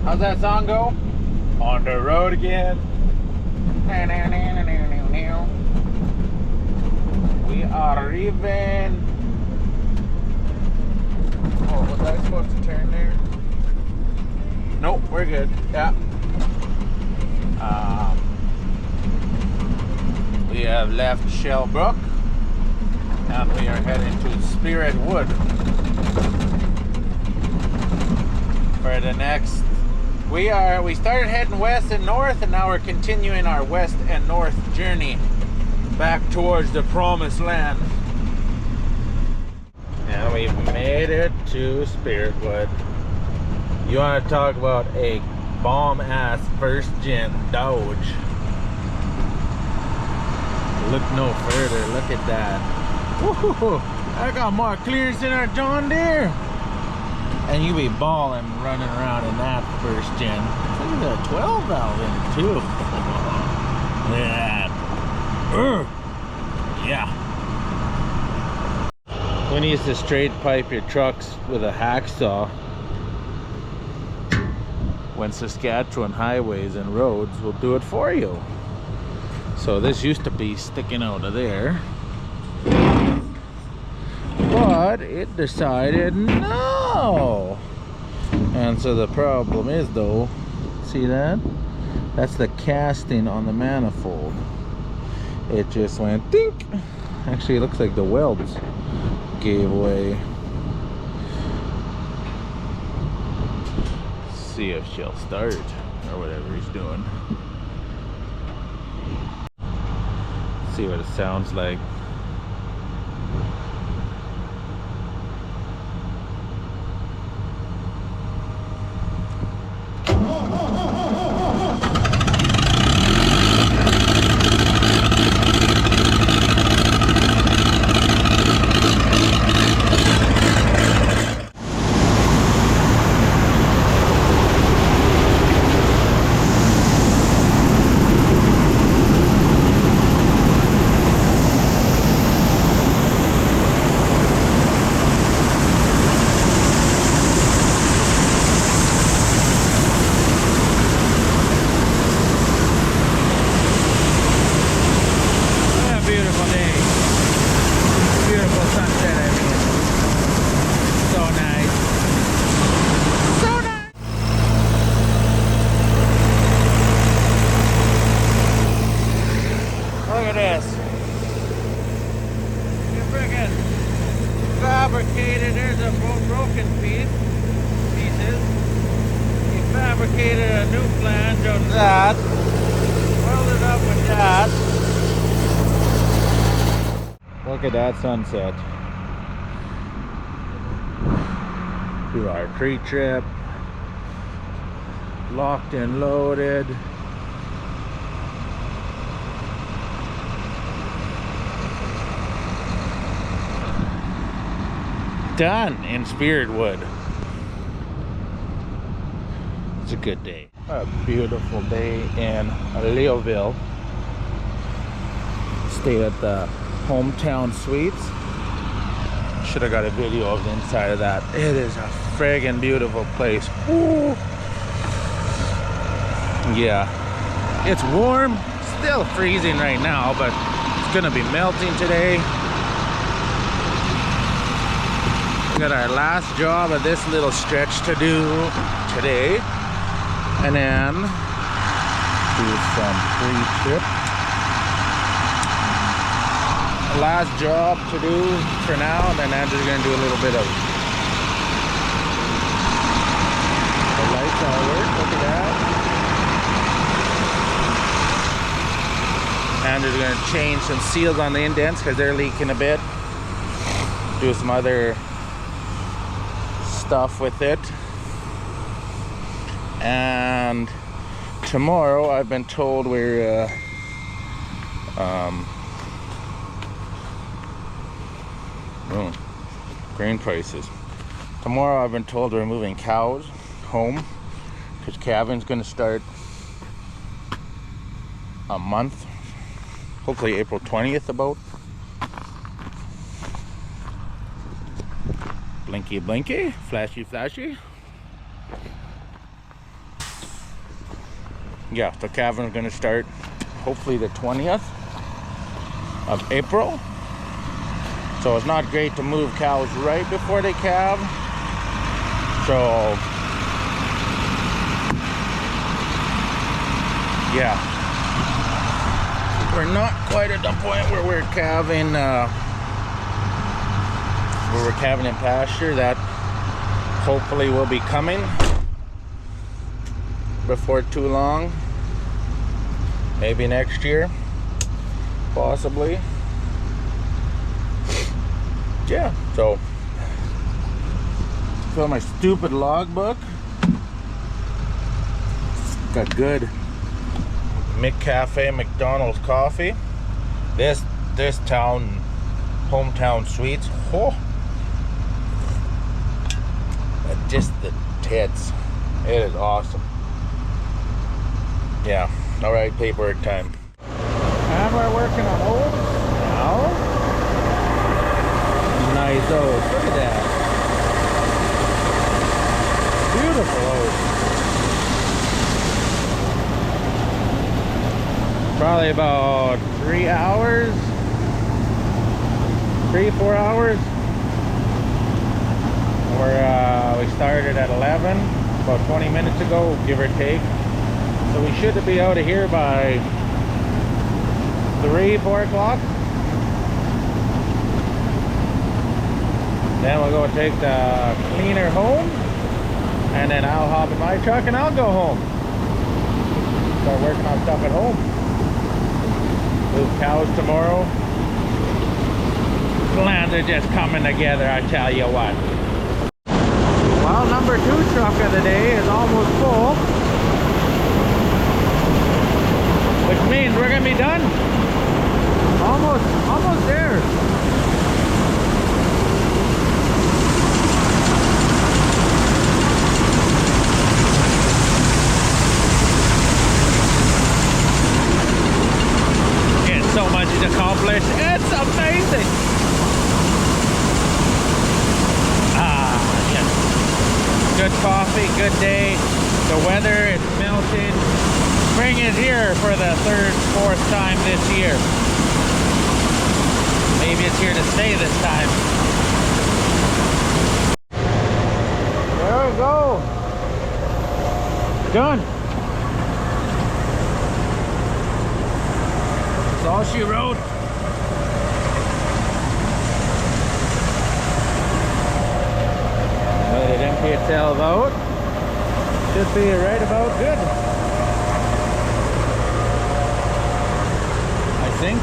How's that song go? On the road again. We are leaving. Oh, was I supposed to turn there? Nope, we're good. Yeah. We have left Shellbrook and we are heading to Spirit Wood for the next. We started heading west and north, and now we're continuing our west and north journey back towards the promised land. And we've made it to Spirit Wood. You want to talk about a bomb ass first gen Dodge? Look no further, look at that. Woohoo! I got more clearance than our John Deere. And you be balling running around in that first gen. Look at that 12 valve in it too. Yeah. When you used to straight pipe your trucks with a hacksaw, when Saskatchewan highways and roads will do it for you. So this used to be sticking out of there, but it decided no. And so the problem is though, see that? That's the casting on the manifold. It just went dink. Actually, it looks like the welds gave away. See if she'll start or whatever he's doing. See what it sounds like. Fabricated, there's a broken pieces. He fabricated a new flange of that, welded up with that. Look at that sunset. Do our tree trip, locked and loaded. Done in Spirit Wood. It's a good day. A beautiful day in Leoville. Stayed at the Hometown Suites. Should have got a video of the inside of that. It is a friggin' beautiful place. Ooh. Yeah, it's warm. Still freezing right now, but it's gonna be melting today. We got our last job of this little stretch to do today, and then do some pre-trip. Last job to do for now, and then Andrew's gonna do a little bit of the lights all work. Look at that. Andrew's gonna change some seals on the indents because they're leaking a bit. Do some other stuff with it, and tomorrow I've been told we're grain prices. Tomorrow I've been told we're moving cows home because calving's going to start a month, hopefully April 20th about. Blinky blinky, flashy flashy. yeah, the calving is going to start hopefully the 20th of April. So it's not great to move cows right before they calve. So yeah, we're not quite at the point where we're calving in pasture. That hopefully will be coming before too long, maybe next year, possibly. Yeah, so fill my stupid logbook. Got good McCafe McDonald's coffee. This town, hometown sweets. Oh, just the tits. It is awesome. Yeah. All right, paperwork time. And we're working on oats now. Nice oats. Look at that. Beautiful oats. Probably about 3 hours. 3-4 hours. We started at 11, about 20 minutes ago, give or take. So we should be out of here by 3-4 o'clock. Then we'll go take the cleaner home, and then I'll hop in my truck and I'll go home. Start working on stuff at home. Move cows tomorrow. Plans are just coming together, I tell you what. Well, number 2 truck of the day is almost full, which means we're gonna be done. Almost there. It's so much accomplished. It's amazing. Yes. Good coffee, good day. The weather is melting. Spring is here for the 3rd, 4th time this year. Maybe it's here to stay this time. There we go. Done. That's all she wrote. Let it empty itself out. Should be right about good, I think.